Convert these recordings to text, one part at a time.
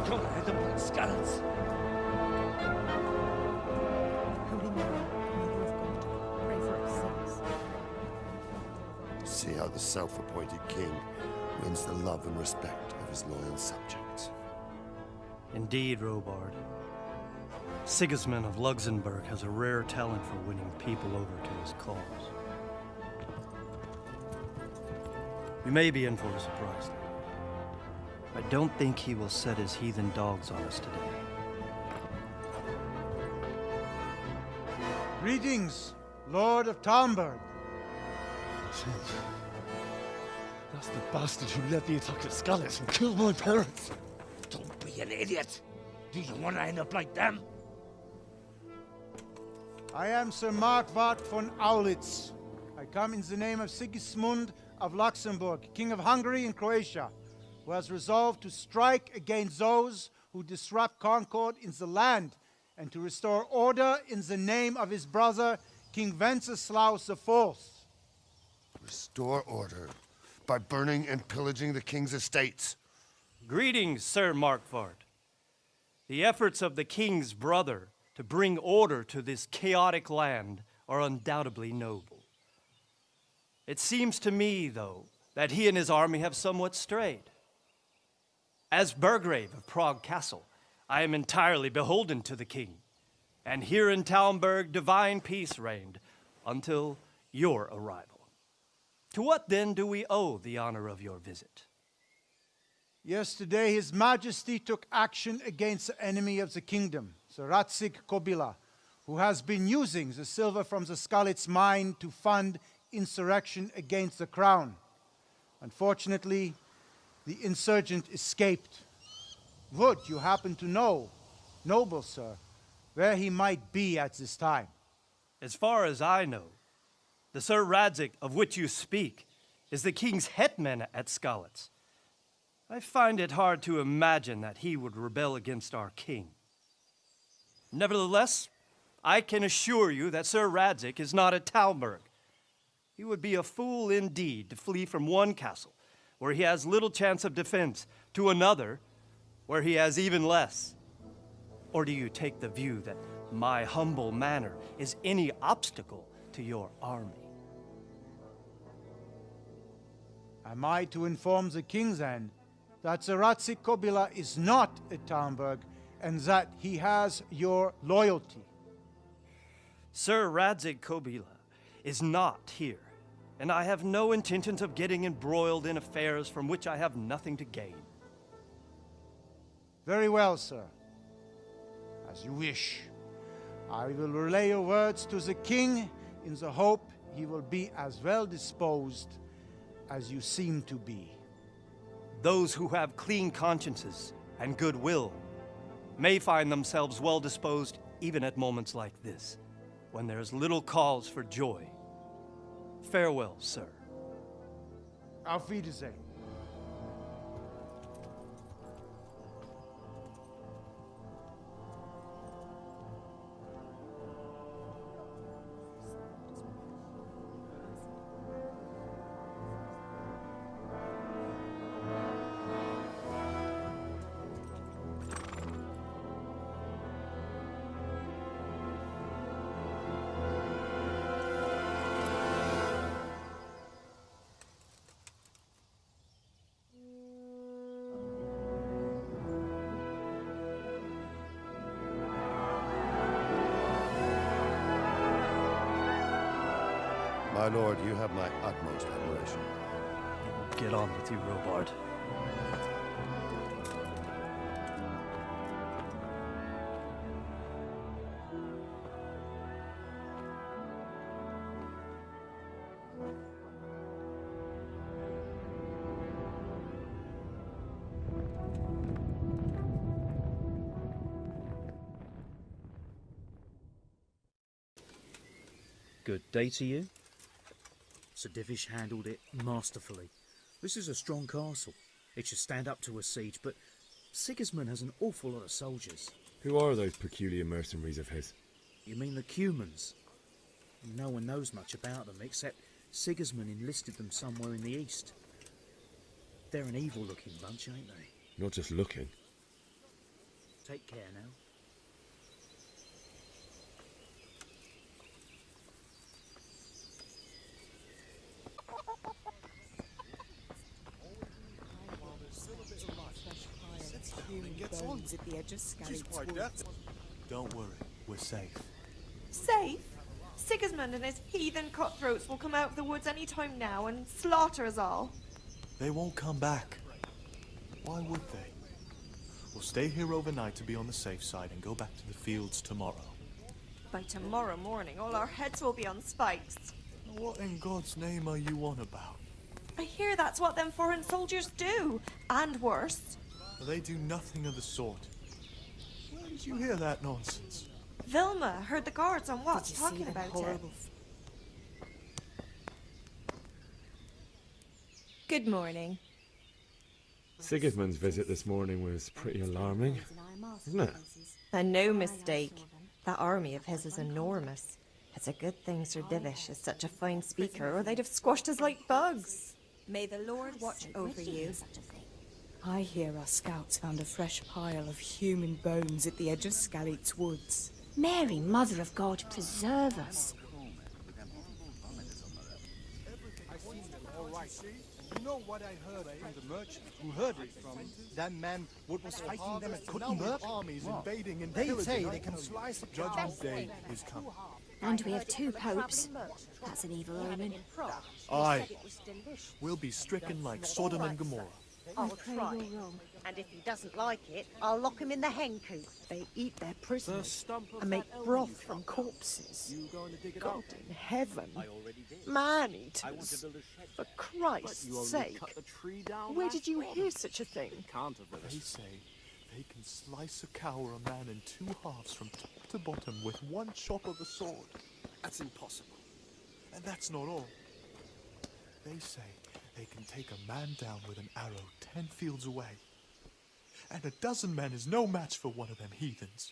Come hit them with skulls. Holy Mary, Mother of God, pray for us sinners. See how the self-appointed king wins the love and respect of his loyal subjects. Indeed, Robard. Sigismund of Luxembourg has a rare talent for winning people over to his cause. We may be in for a surprise, though. I don't think he will set his heathen dogs on us today. Greetings, Lord of Talmberg. That's the bastard who led the attack at Scarlet and killed my parents. Don't be an idiot. Do you want to end up like them? I am Sir Markwart von Aulitz. I come in the name of Sigismund of Luxembourg, King of Hungary and Croatia, who has resolved to strike against those who disrupt concord in the land and to restore order in the name of his brother, King Wenceslaus IV. Restore order by burning and pillaging the king's estates. Greetings, Sir Markwart. The efforts of the king's brother to bring order to this chaotic land are undoubtedly noble. It seems to me, though, that he and his army have somewhat strayed. As Burgrave of Prague Castle, I am entirely beholden to the king, and here in Talmberg divine peace reigned until your arrival. To what then do we owe the honor of your visit? Yesterday, His Majesty took action against the enemy of the kingdom, the Ratsig Kobila, who has been using the silver from the Skalitz mine to fund insurrection against the crown. Unfortunately, the insurgent escaped. Would you happen to know, noble sir, where he might be at this time? As far as I know, the Sir Radzik of which you speak is the king's hetman at Skalitz. I find it hard to imagine that he would rebel against our king. Nevertheless, I can assure you that Sir Radzik is not at Talmberg. He would be a fool indeed to flee from one castle, where he has little chance of defense, to another, where he has even less. Or do you take the view that my humble manner is any obstacle to your army? Am I to inform the king then that the Ratsig Kobila is not at Talmberg and that he has your loyalty? Sir Radzik Kobila is not here, and I have no intentions of getting embroiled in affairs from which I have nothing to gain. Very well, sir. As you wish. I will relay your words to the king in the hope he will be as well disposed as you seem to be. Those who have clean consciences and goodwill may find themselves well disposed even at moments like this, when there is little cause for joy. Farewell, sir. Auf Wiedersehen. My lord, you have my utmost admiration. Get on with you, Robard. Good day to you. Sir Divish handled it masterfully. This is a strong castle. It should stand up to a siege, but Sigismund has an awful lot of soldiers. Who are those peculiar mercenaries of his? You mean the Cumans? No one knows much about them, except Sigismund enlisted them somewhere in the east. They're an evil-looking bunch, ain't they? Not just looking. Take care now. Bones at the edge of Scarlet's Woods. Don't worry, we're safe. Safe? Sigismund and his heathen cutthroats will come out of the woods any time now and slaughter us all. They won't come back. Why would they? We'll stay here overnight to be on the safe side and go back to the fields tomorrow. By tomorrow morning, all our heads will be on spikes. What in God's name are you on about? I hear that's what them foreign soldiers do, and worse. They do nothing of the sort. Where did you hear that nonsense? Vilma heard the guards on watch Did you see talking them about horrible it. Good morning. Sigismund's visit this morning was pretty alarming, isn't it? And no mistake. That army of his is enormous. It's a good thing Sir Divish is such a fine speaker, or they'd have squashed us like bugs. May the Lord watch over you. I hear our scouts found a fresh pile of human bones at the edge of Scarlet's Woods. Mary, Mother of God, preserve us. All right. You know what I heard from the merchant who heard it from that man what was fighting them at Kuttenberg? Armies invading and They pillaging. say they can slice a cow. Judgment Day is coming. And we have 2 popes. That's an evil omen. Aye. We'll be stricken like Sodom and Gomorrah. I'll try. You're wrong. And if he doesn't like it, I'll lock him in the hen coop. They eat their prisoners and make broth from corpses. God in heaven. Man-eaters. For Christ's sake. Where did you hear such a thing? They say they can slice a cow or a man in 2 halves from top to bottom with one chop of a sword. That's impossible. And that's not all. They say they can take a man down with an arrow 10 fields away. And a dozen men is no match for one of them heathens.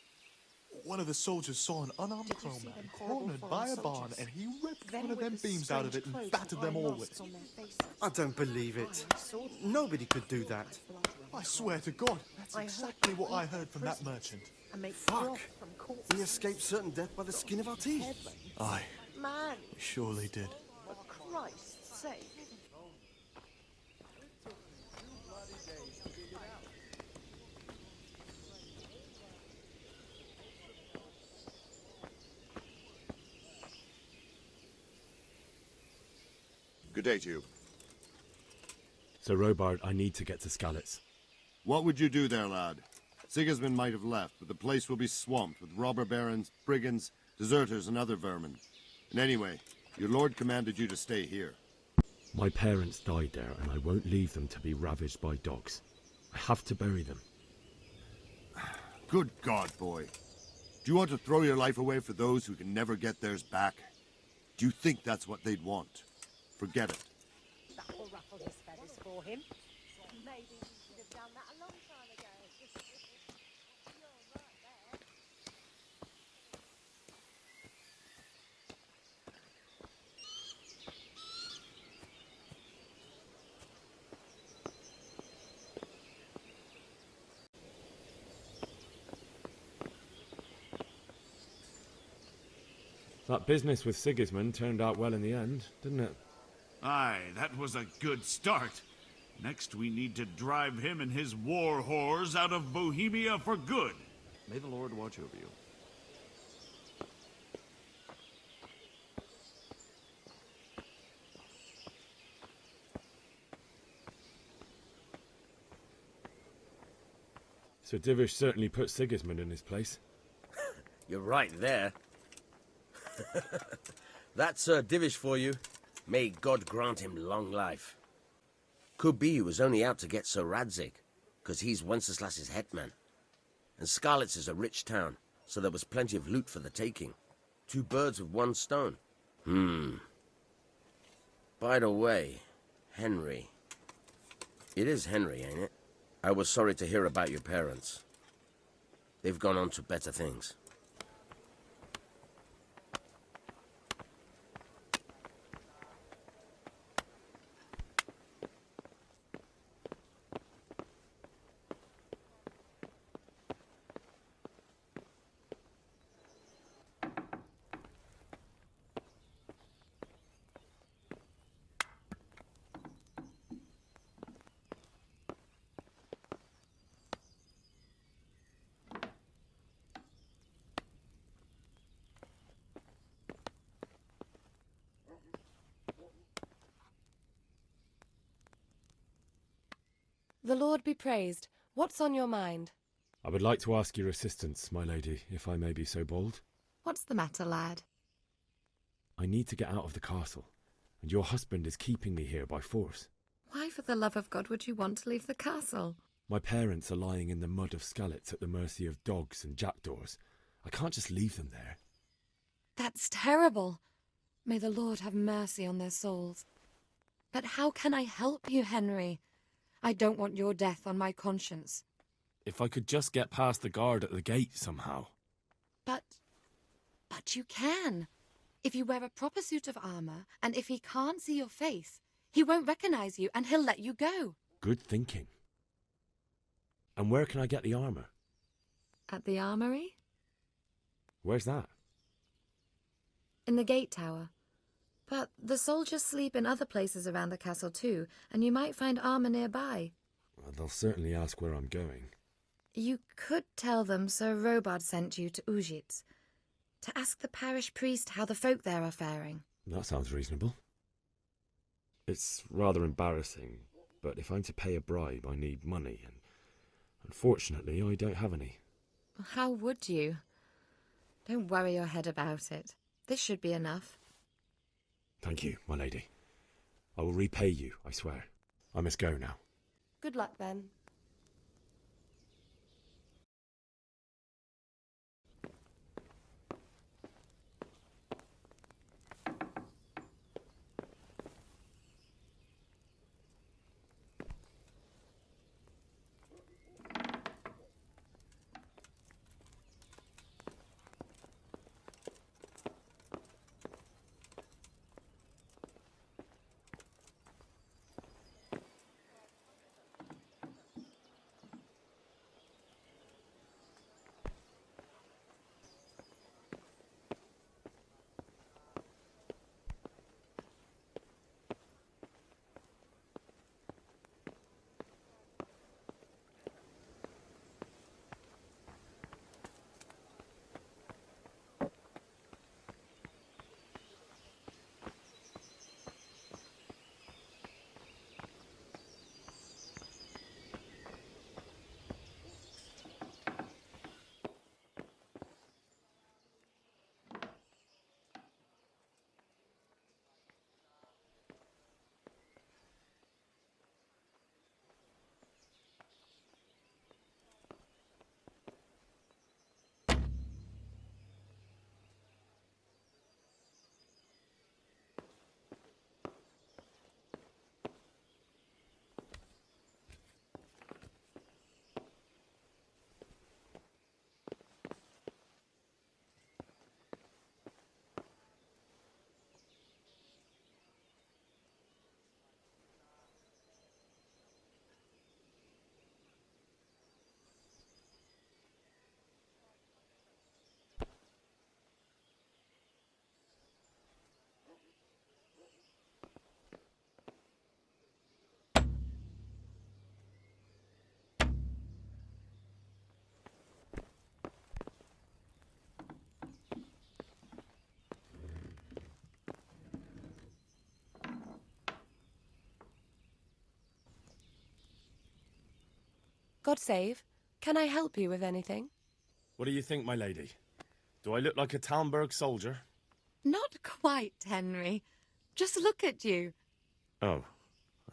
One of the soldiers saw an unarmed crowman cornered by a barn, and he ripped one of them beams out of it and battered them all with it. I don't believe it. Nobody could do that. I swear to God, that's exactly what I heard from that merchant. Fuck. We escaped certain death by the skin of our teeth. Aye, Man, we surely did. for Christ's sake. Good day to you. Sir Robard, I need to get to Skalitz. What would you do there, lad? Sigismund might have left, but the place will be swamped with robber barons, brigands, deserters, and other vermin. And anyway, your lord commanded you to stay here. My parents died there, and I won't leave them to be ravaged by dogs. I have to bury them. Good God, boy. Do you want to throw your life away for those who can never get theirs back? Do you think that's what they'd want? Forget it. That will ruffle his feathers for him. Maybe he should have done that a long time ago. You're right there. That business with Sigismund turned out well in the end, didn't it? Aye, that was a good start. Next we need to drive him and his war whores out of Bohemia for good. May the Lord watch over you. Sir Divish certainly put Sigismund in his place. You're right there. That's Sir Divish for you. May God grant him long life. Could be he was only out to get Sir Radzig, because he's Wenceslas's hetman. And Skalitz is a rich town, so there was plenty of loot for the taking. 2 birds with 1 stone. By the way, Henry. It is Henry, ain't it? I was sorry to hear about your parents. They've gone on to better things. The Lord be praised. What's on your mind? I would like to ask your assistance, my lady, if I may be so bold. What's the matter, lad? I need to get out of the castle, and your husband is keeping me here by force. Why, for the love of God, would you want to leave the castle? My parents are lying in the mud of Skalitz at the mercy of dogs and jackdaws. I can't just leave them there. That's terrible. May the Lord have mercy on their souls. But how can I help you, Henry? I don't want your death on my conscience. If I could just get past the guard at the gate somehow. But you can. If you wear a proper suit of armor, and if he can't see your face, he won't recognize you and he'll let you go. Good thinking. And where can I get the armor? At the armory? Where's that? In the gate tower. But the soldiers sleep in other places around the castle too, and you might find armor nearby. Well, they'll certainly ask where I'm going. You could tell them Sir Robard sent you to Ujitz, to ask the parish priest how the folk there are faring. That sounds reasonable. It's rather embarrassing, but if I'm to pay a bribe, I need money, and unfortunately, I don't have any. How would you? Don't worry your head about it. This should be enough. Thank you, my lady. I will repay you, I swear. I must go now. Good luck, then. God save. Can I help you with anything? What do you think, my lady? Do I look like a Talmberg soldier? Not quite, Henry. Just look at you. Oh,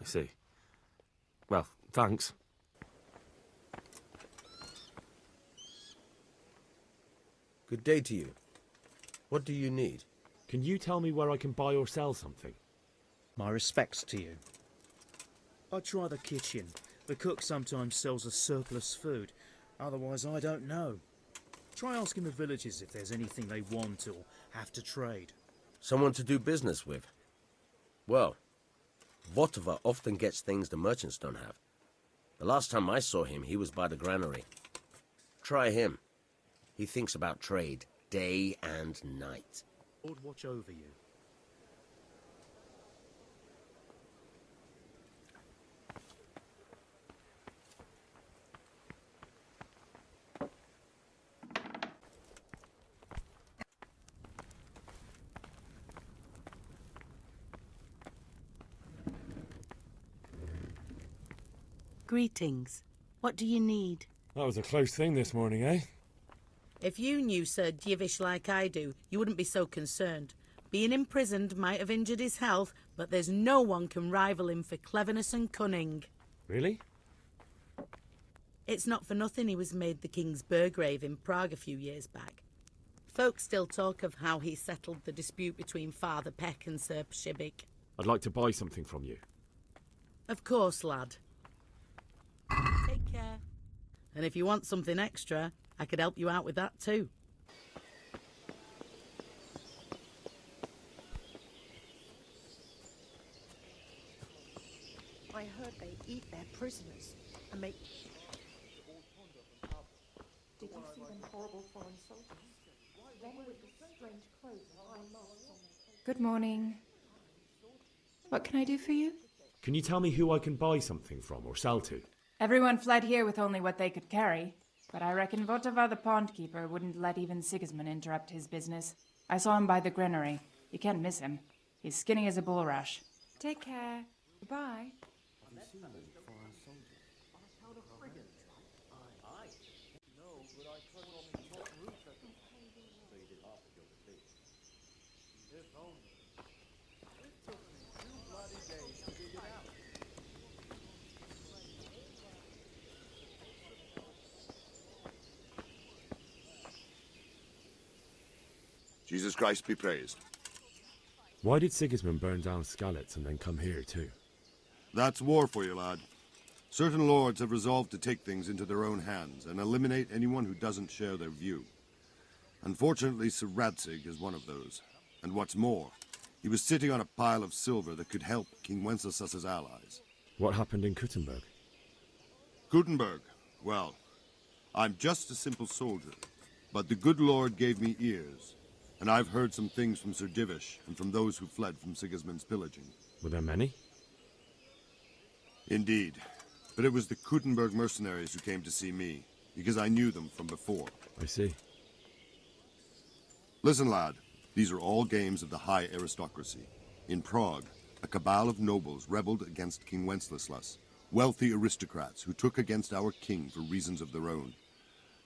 I see. Well, thanks. Good day to you. What do you need? Can you tell me where I can buy or sell something? My respects to you. I'd try the kitchen. The cook sometimes sells a surplus food. Otherwise, I don't know. Try asking the villagers if there's anything they want or have to trade. Someone to do business with? Well, Votova often gets things the merchants don't have. The last time I saw him, he was by the granary. Try him. He thinks about trade day and night. Lord watch over you. Greetings. What do you need? That was a close thing this morning, eh? If you knew Sir Divish like I do, you wouldn't be so concerned. Being imprisoned might have injured his health, but there's no one can rival him for cleverness and cunning. Really? It's not for nothing he was made the King's Burgrave in Prague a few years back. Folk still talk of how he settled the dispute between Father Peck and Sir Pshibik. I'd like to buy something from you. Of course, lad. Take care. And if you want something extra, I could help you out with that too. I heard they eat their prisoners and make... Did you see them horrible foreign soldiers? Then with the strange clothes and masks on their faces. Good morning. What can I do for you? Can you tell me who I can buy something from or sell to? Everyone fled here with only what they could carry, but I reckon Votava the pond keeper wouldn't let even Sigismund interrupt his business. I saw him by the granary. You can't miss him. He's skinny as a bulrush. Take care. Goodbye. Jesus Christ be praised. Why did Sigismund burn down Skalitz and then come here too? That's war for you, lad. Certain lords have resolved to take things into their own hands and eliminate anyone who doesn't share their view. Unfortunately, Sir Radzig is one of those. And what's more, he was sitting on a pile of silver that could help King Wenceslas's allies. What happened in Kuttenberg? Kuttenberg? Well, I'm just a simple soldier, but the good Lord gave me ears, and I've heard some things from Sir Divish and from those who fled from Sigismund's pillaging. Were there many? Indeed, but it was the Kuttenberg mercenaries who came to see me, because I knew them from before. I see. Listen, lad, these are all games of the high aristocracy. In Prague, a cabal of nobles rebelled against King Wenceslas, wealthy aristocrats who took against our king for reasons of their own.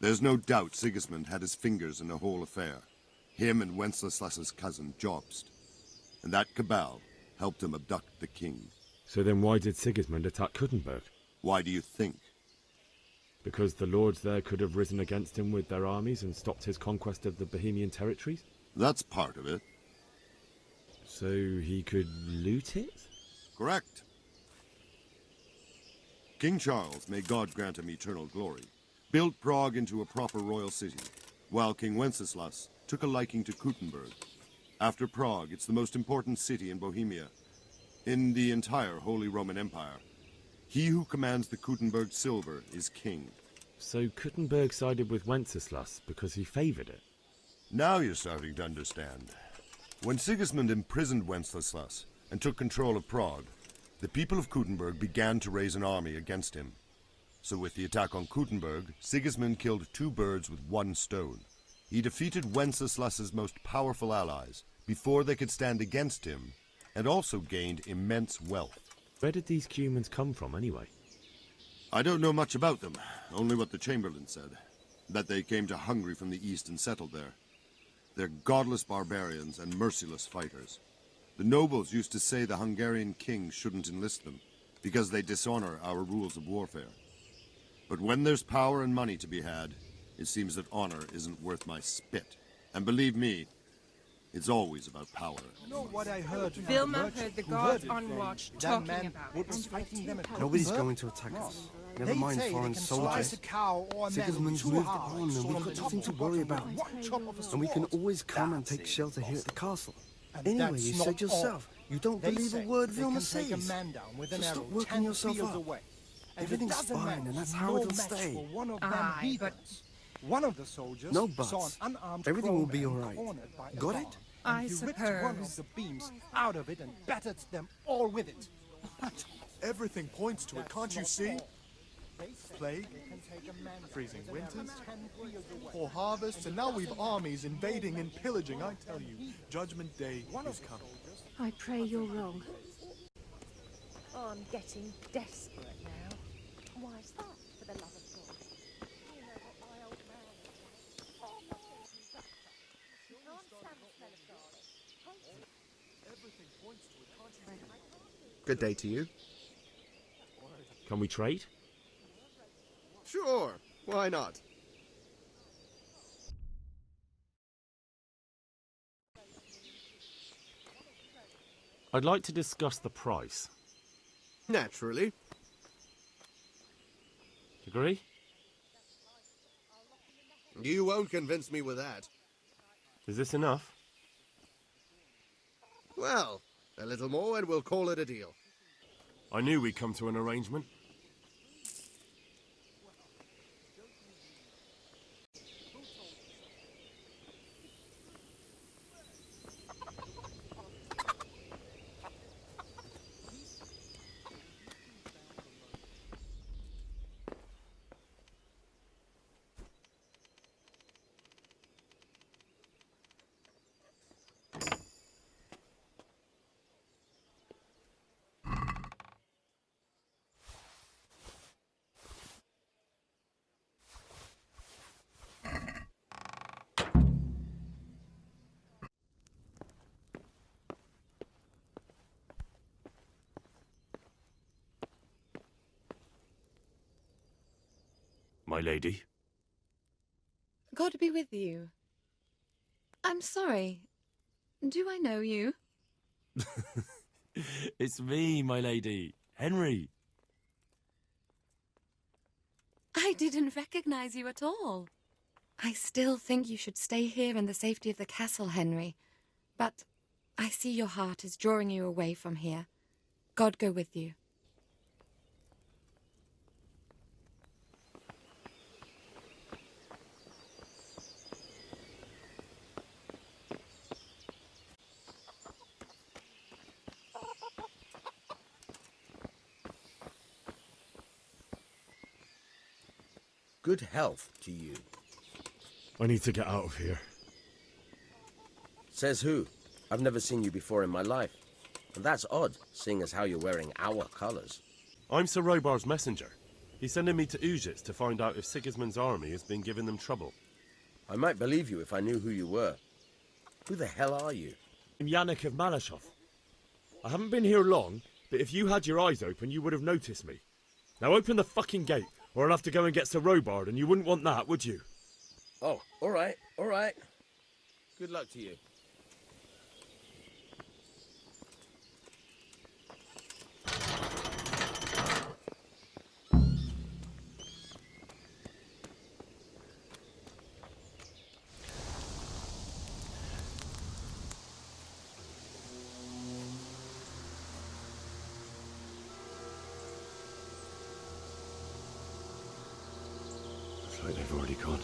There's no doubt Sigismund had his fingers in the whole affair. Him and Wenceslas's cousin, Jobst. And that cabal helped him abduct the king. So then why did Sigismund attack Kuttenberg? Why do you think? Because the lords there could have risen against him with their armies and stopped his conquest of the Bohemian territories? That's part of it. So he could loot it? Correct. King Charles, may God grant him eternal glory, built Prague into a proper royal city, while King Wenceslas took a liking to Kuttenberg. After Prague, it's the most important city in Bohemia, in the entire Holy Roman Empire. He who commands the Kuttenberg silver is king. So Kuttenberg sided with Wenceslas because he favoured it? Now you're starting to understand. When Sigismund imprisoned Wenceslas and took control of Prague, the people of Kuttenberg began to raise an army against him. So with the attack on Kuttenberg, Sigismund killed two birds with one stone. He defeated Wenceslas's most powerful allies before they could stand against him, and also gained immense wealth. Where did these Cumans come from, anyway? I don't know much about them, only what the Chamberlain said. That they came to Hungary from the east and settled there. They're godless barbarians and merciless fighters. The nobles used to say the Hungarian king shouldn't enlist them, because they dishonor our rules of warfare. But when there's power and money to be had, it seems that honor isn't worth my spit. And believe me, it's always about power. You know what I heard? from Vilma merchant heard the who guards it on from watch that talking man about what it. was fighting them at Nobody's Kuttenberg? going to attack us. Never They mind say foreign they can slice soldiers. a cow or a man Sigismund's with two moved halves, on, and so we've on got the nothing to top worry of about. one chop of a And we can sword. always come and That's take it, shelter here at the boss. castle. And Anyway, that's you not said yourself, you don't They believe a say word they Vilma can take a says. man down with So an stop arrow working 10 yourself fields up. away. And Everything's a dozen fine, men and that's is how no it'll match stay. for one of them Aye, but- heathens. One of the soldiers No saw buts. an unarmed Everything will be crowman all right. cornered by a Got bar, it? and I he ripped one of suppose. the beams out of it and battered them all with it. Everything points to it, can't you see? Plague, freezing winters, poor harvests, and now we've armies invading and pillaging. I tell you, Judgment Day is coming. I pray you're wrong. Oh, I'm getting desperate now. What's that, for the love of God? You know what my old man is like. Oh, nothing can touch that. You can't stand the smell of garlic. Hate it. Everything points to it, can't you? Good day to you. Can we trade? Sure, why not? I'd like to discuss the price. Naturally. Agree? You won't convince me with that. Is this enough? Well, a little more and we'll call it a deal. I knew we'd come to an arrangement. My lady. God be with you. I'm sorry. Do I know you? It's me, my lady. Henry. I didn't recognize you at all. I still think you should stay here in the safety of the castle, Henry. But I see your heart is drawing you away from here. God go with you. Good health to you. I need to get out of here. Says who? I've never seen you before in my life. And that's odd, seeing as how you're wearing our colours. I'm Sir Robar's messenger. He's sending me to Ujits to find out if Sigismund's army has been giving them trouble. I might believe you if I knew who you were. Who the hell are you? I'm Yannick of Malashov. I haven't been here long, but if you had your eyes open, you would have noticed me. Now open the fucking gate, or I'll have to go and get Sir Robard, and you wouldn't want that, would you? Oh, all right, all right. Good luck to you. Looks like they've already gone.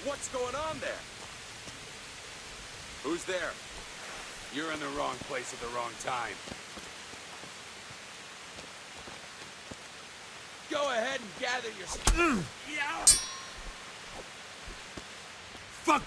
What's going on there? Who's there? You're in the wrong place at the wrong time. Go ahead and gather your... Yeah. Fuck!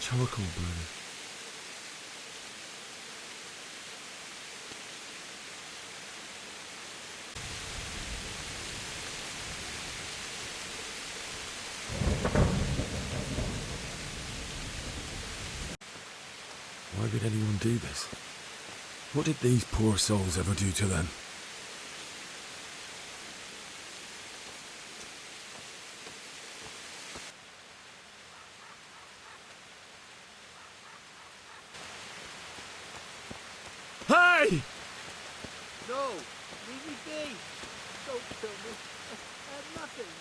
charcoal burner. Why would anyone do this? What did these poor souls ever do to them? Hey! No! Leave me be! Don't kill me. I have nothing.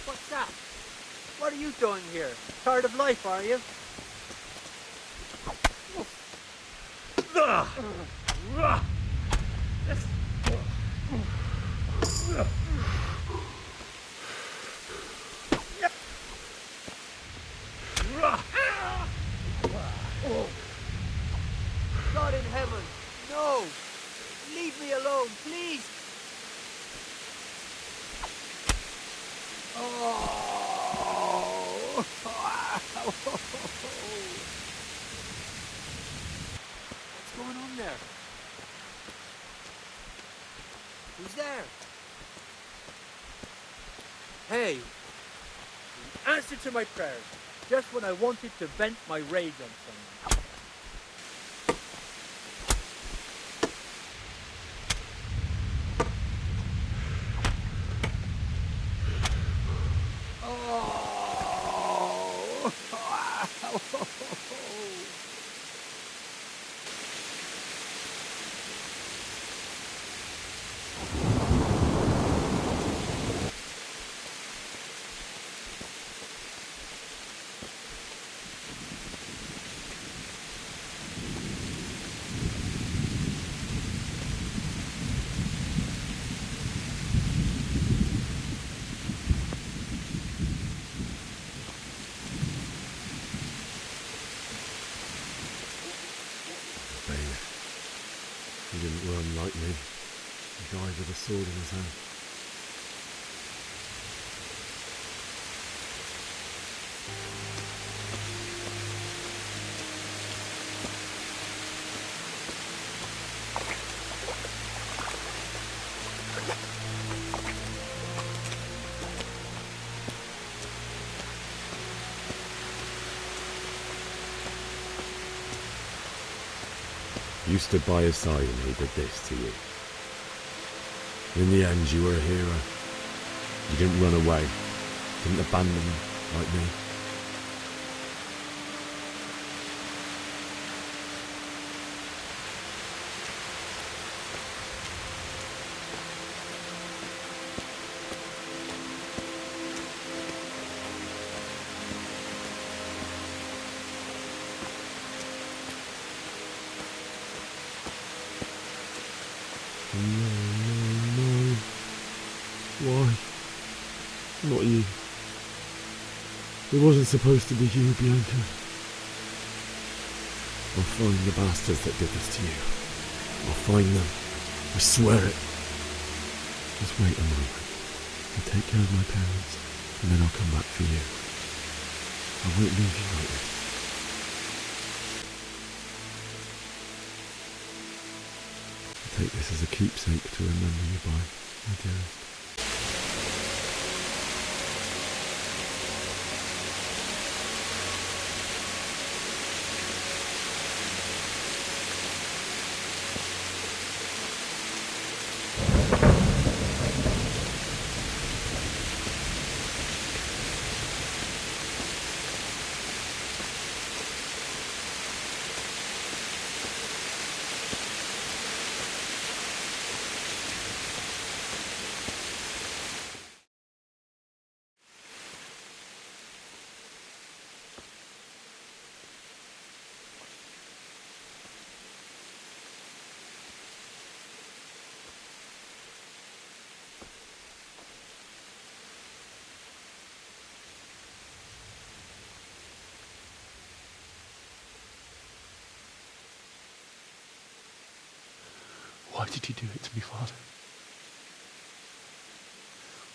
What's that? What are you doing here? Tired of life, are you? God in heaven, no! Leave me alone, please! Oh! What's going on there? Who's there? Hey! Answer to my prayers, just when I wanted to vent my rage on someone. He didn't run like me. He died with a sword in his hand. You stood by his side and he did this to you. In the end, you were a hero. You didn't run away. Didn't abandon him like me. No. Why? Not you. It wasn't supposed to be you, Bianca. I'll find the bastards that did this to you. I'll find them. I swear it. Just wait a moment. I'll take care of my parents, and then I'll come back for you. I won't leave you like this. Take this as a keepsake to remember you by, my dearest. Why did you do it to me, Father?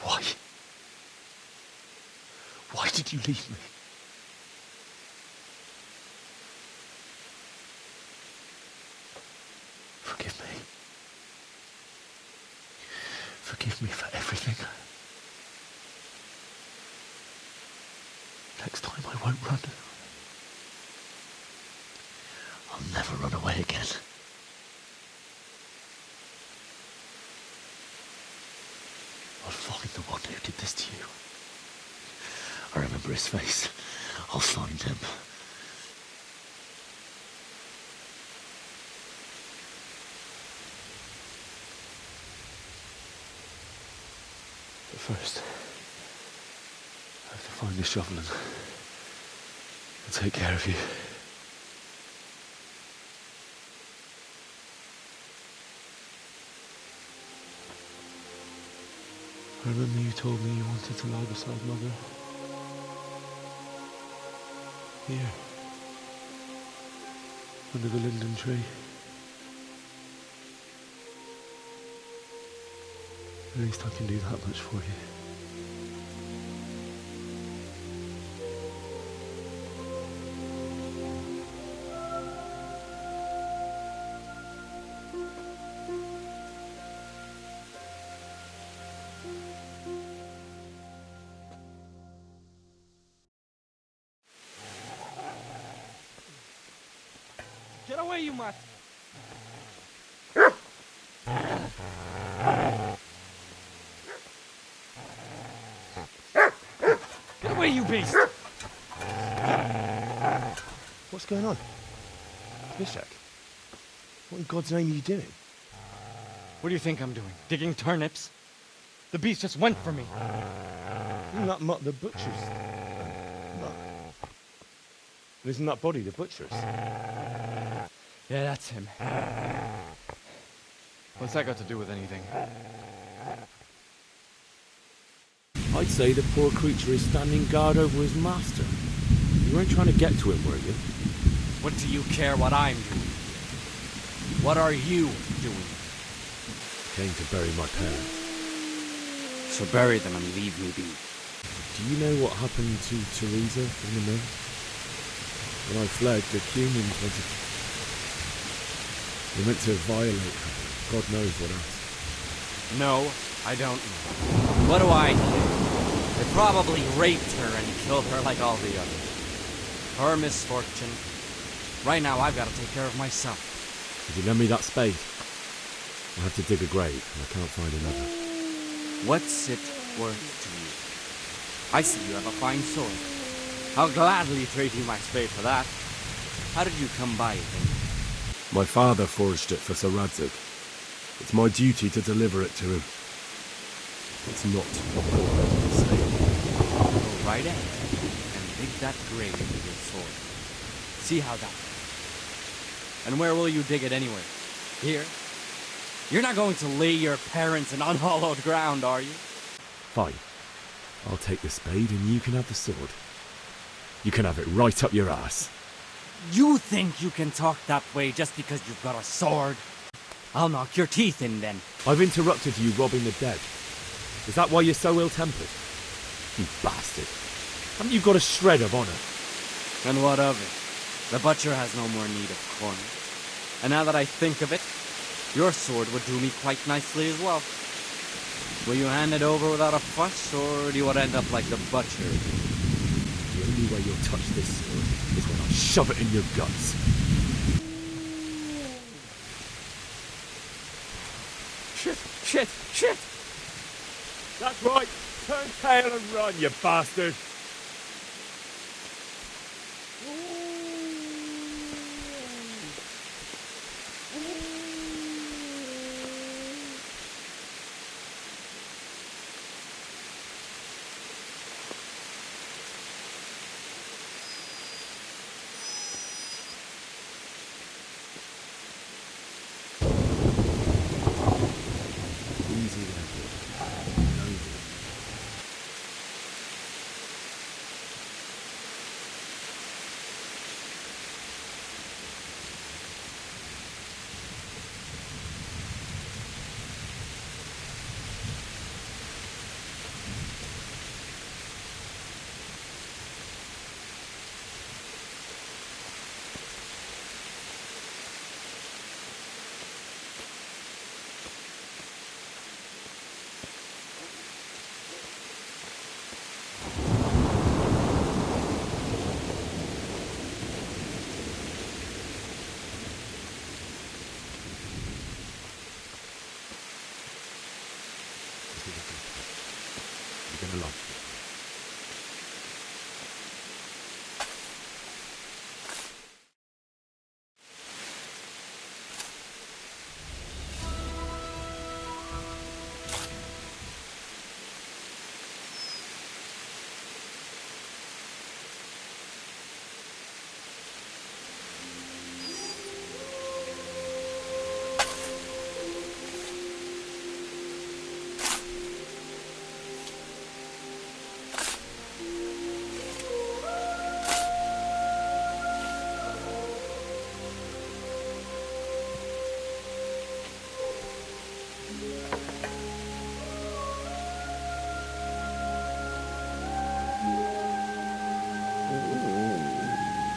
Why? did you leave me? Forgive me. Forgive me for everything. Next time I won't run. I'll never run away again. I'll find the one who did this to you. I remember his face. I'll find him. But first, I have to find the shovel and take care of you. I remember you told me you wanted to lie beside Mother. Here. Under the linden tree. At least I can do that much for you. Get away, you mutt! Get away, you beast! What's going on? Mishak, what in God's name are you doing? What do you think I'm doing? Digging turnips? The beast just went for me. Isn't that Mutt the butcher's? Mutt. Isn't that body the butcher's? Yeah, that's him. What's that got to do with anything? I'd say the poor creature is standing guard over his master. You weren't trying to get to him, were you? What do you care what I'm doing? What are you doing? Came to bury my parents. So bury them and leave me be. Do you know what happened to Teresa from the mill? When I fled, the Cumans wanted to... They meant to violate her. God knows what else. No, I don't know. What do I care? They probably raped her and killed her like all the others. Her misfortune. Right now, I've got to take care of myself. Could you lend me that spade? I have to dig a grave, and I can't find another. What's it worth to you? I see you have a fine sword. I'll gladly trade you my spade for that. How did you come by it, then? My father forged it for Sir Radzig. It's my duty to deliver it to him. It's not what the say. Go right ahead and dig that grave with your sword. See how that goes. And where will you dig it anyway? Here? You're not going to lay your parents in unhallowed ground, are you? Fine. I'll take the spade and you can have the sword. You can have it right up your ass. You think you can talk that way just because you've got a sword? I'll knock your teeth in then. I've interrupted you robbing the dead. Is that why you're so ill-tempered? You bastard. Haven't you got a shred of honour? And what of it? The butcher has no more need of corn. And now that I think of it, your sword would do me quite nicely as well. Will you hand it over without a fuss, or do you want to end up like the butcher? The only way you'll touch this sword is when I shove it in your guts. Shit! That's right! Turn tail and run, you bastard! This is a good one. You're gonna like it.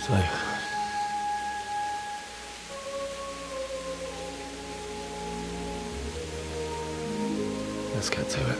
So, let's get to it.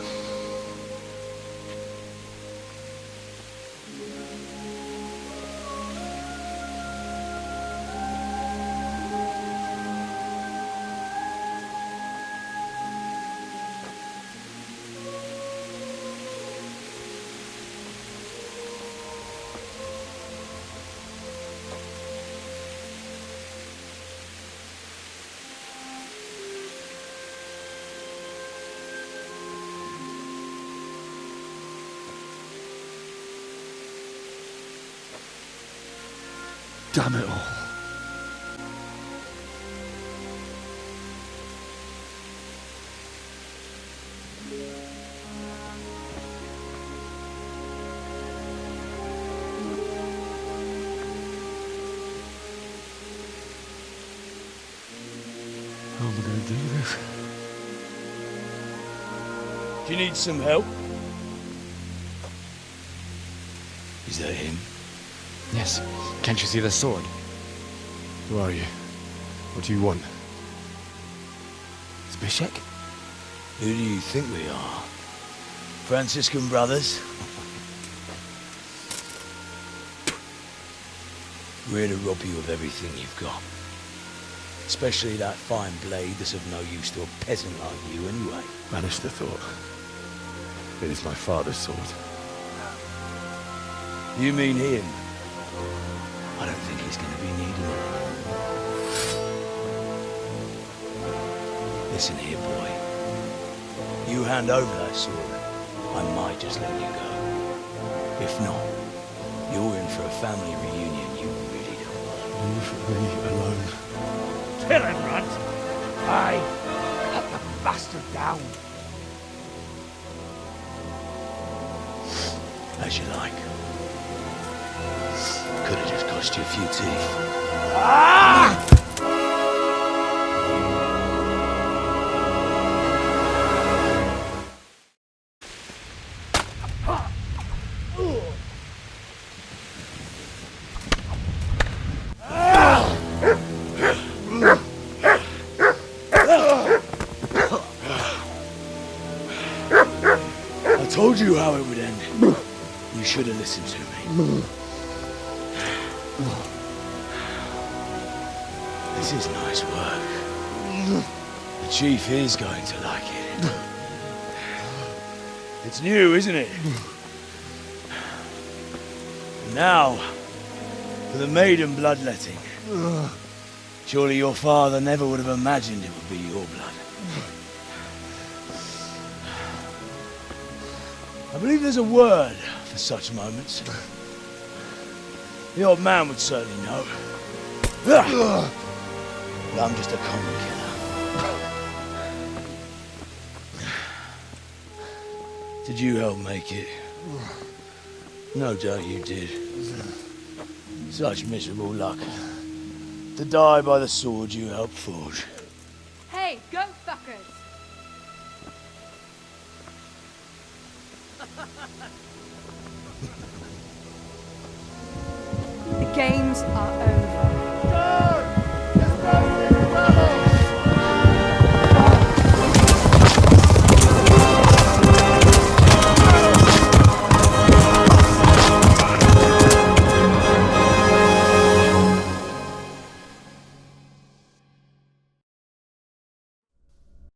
Damn it all. How am I going to do this? Do you need some help? Is that him? Yes. Can't you see the sword? Who are you? What do you want? Zbyszek? Who do you think we are? Franciscan brothers? We're here to rob you of everything you've got. Especially that fine blade that's of no use to a peasant like you anyway. Banish the thought. It is my father's sword. You mean him? I don't think he's going to be needing it. Listen here, boy. You hand over that sword, I might just let you go. If not, you're in for a family reunion you really don't want. Leave me alone. Kill him, Runt! Aye, cut the bastard down. As you like. Could have just cost you a few teeth. Ah! I told you how it would end. You should have listened to me. This is nice work. The chief is going to like it. It's new, isn't it? Now, for the maiden bloodletting. Surely your father never would have imagined it would be your blood. I believe there's a word for such moments. The old man would certainly know. But I'm just a common killer. Did you help make it? No doubt you did. Such miserable luck. To die by the sword you helped forge. Hey, go fuckers! The games are over.